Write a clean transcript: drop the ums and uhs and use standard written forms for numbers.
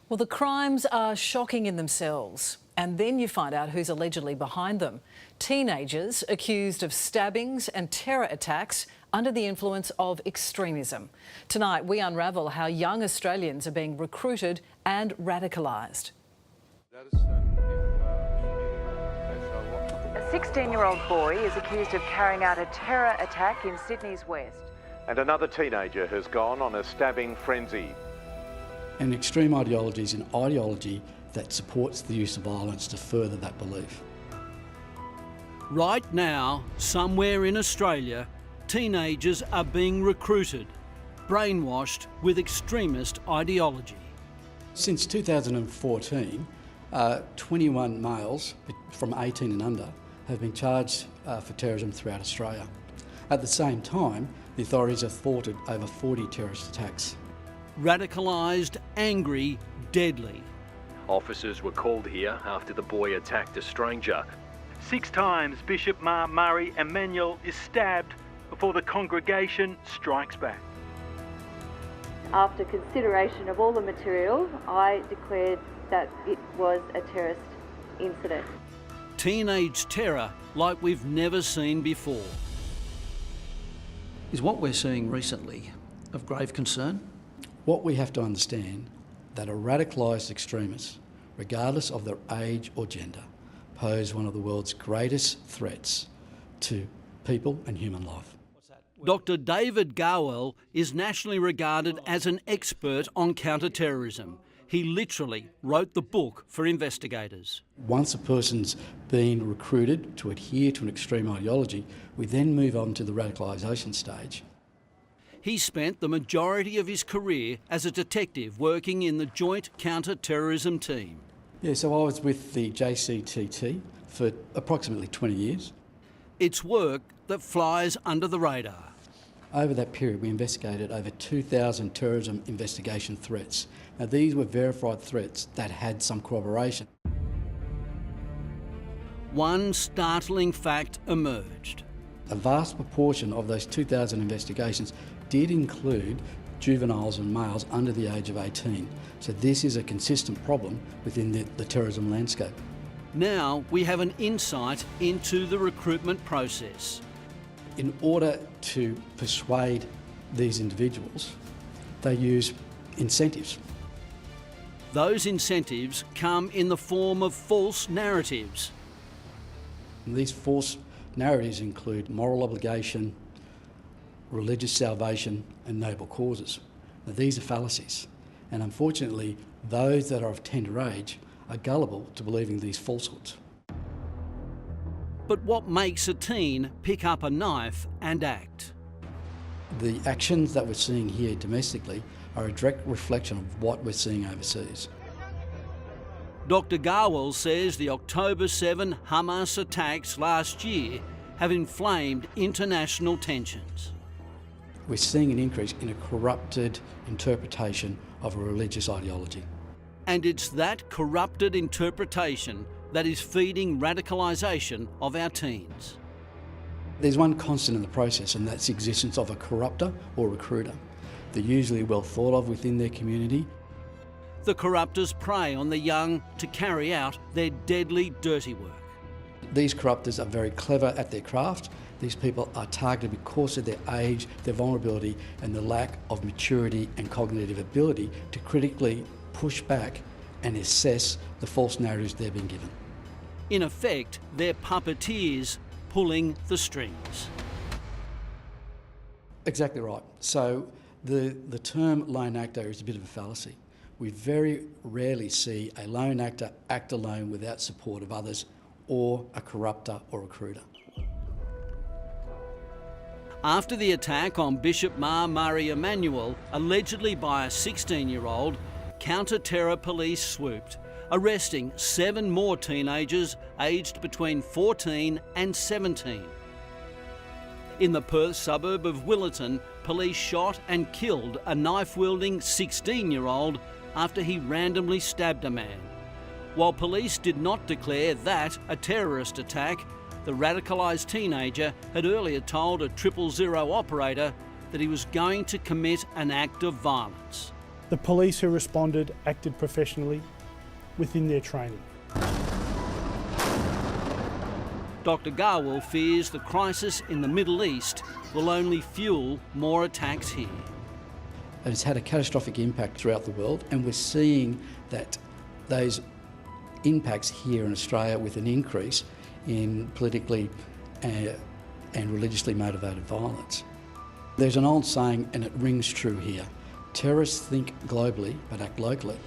Well, the crimes are shocking in themselves, and then you find out who's allegedly behind them. Teenagers accused of stabbings and terror attacks under the influence of extremism. Tonight, we unravel how young Australians are being recruited and radicalised. A 16-year-old boy is accused of carrying out a terror attack in Sydney's west. And another teenager has gone on a stabbing frenzy. An extreme ideology is an ideology that supports the use of violence to further that belief. Right now, somewhere in Australia, teenagers are being recruited, brainwashed with extremist ideology. Since 2014, 21 males from 18 and under have been charged for terrorism throughout Australia. At the same time, the authorities have thwarted over 40 terrorist attacks. Radicalised, angry, deadly. Officers were called here after the boy attacked a stranger. 6 times Bishop Ma Murray Emmanuel is stabbed before the congregation strikes back. After consideration of all the material, I declared that it was a terrorist incident. Teenage terror like we've never seen before. Is what we're seeing recently of grave concern? What we have to understand that a radicalised extremist, regardless of their age or gender, pose one of the world's greatest threats to people and human life. Dr. David Garwell is nationally regarded as an expert on counter-terrorism. He literally wrote the book for investigators. Once a person's been recruited to adhere to an extreme ideology, we then move on to the radicalisation stage. He spent the majority of his career as a detective working in the Joint Counter-Terrorism Team. Yeah, so I was with the JCTT for approximately 20 years. It's work that flies under the radar. Over that period, we investigated over 2,000 terrorism investigation threats. Now, these were verified threats that had some corroboration. One startling fact emerged. A vast proportion of those 2,000 investigations did include juveniles and males under the age of 18. So this is a consistent problem within the terrorism landscape. Now we have an insight into the recruitment process. In order to persuade these individuals, they use incentives. Those incentives come in the form of false narratives. And these false narratives include moral obligation, religious salvation and noble causes. Now, these are fallacies, and unfortunately those that are of tender age are gullible to believing these falsehoods. But what makes a teen pick up a knife and act? The actions that we're seeing here domestically are a direct reflection of what we're seeing overseas. Dr. Garwell says the October 7 Hamas attacks last year have inflamed international tensions. We're seeing an increase in a corrupted interpretation of a religious ideology. And it's that corrupted interpretation that is feeding radicalisation of our teens. There's one constant in the process, and that's the existence of a corrupter or recruiter. They're usually well thought of within their community. The corruptors prey on the young to carry out their deadly, dirty work. These corruptors are very clever at their craft. These people are targeted because of their age, their vulnerability, and the lack of maturity and cognitive ability to critically push back and assess the false narratives they're being given. In effect, they're puppeteers pulling the strings. Exactly right. So the term lone actor is a bit of a fallacy. We very rarely see a lone actor act alone without support of others, or a corrupter or recruiter. After the attack on Bishop Ma Murray Emmanuel, allegedly by a 16-year-old, counter-terror police swooped, arresting 7 more teenagers aged between 14 and 17. In the Perth suburb of Willetton, police shot and killed a knife-wielding 16-year-old after he randomly stabbed a man. While police did not declare that a terrorist attack, the radicalised teenager had earlier told a 000 operator that he was going to commit an act of violence. The police who responded acted professionally within their training. Dr. Garwell fears the crisis in the Middle East will only fuel more attacks here. And it's had a catastrophic impact throughout the world, and we're seeing that those impacts here in Australia with an increase in politically and religiously motivated violence. There's an old saying, and it rings true here: terrorists think globally but act locally.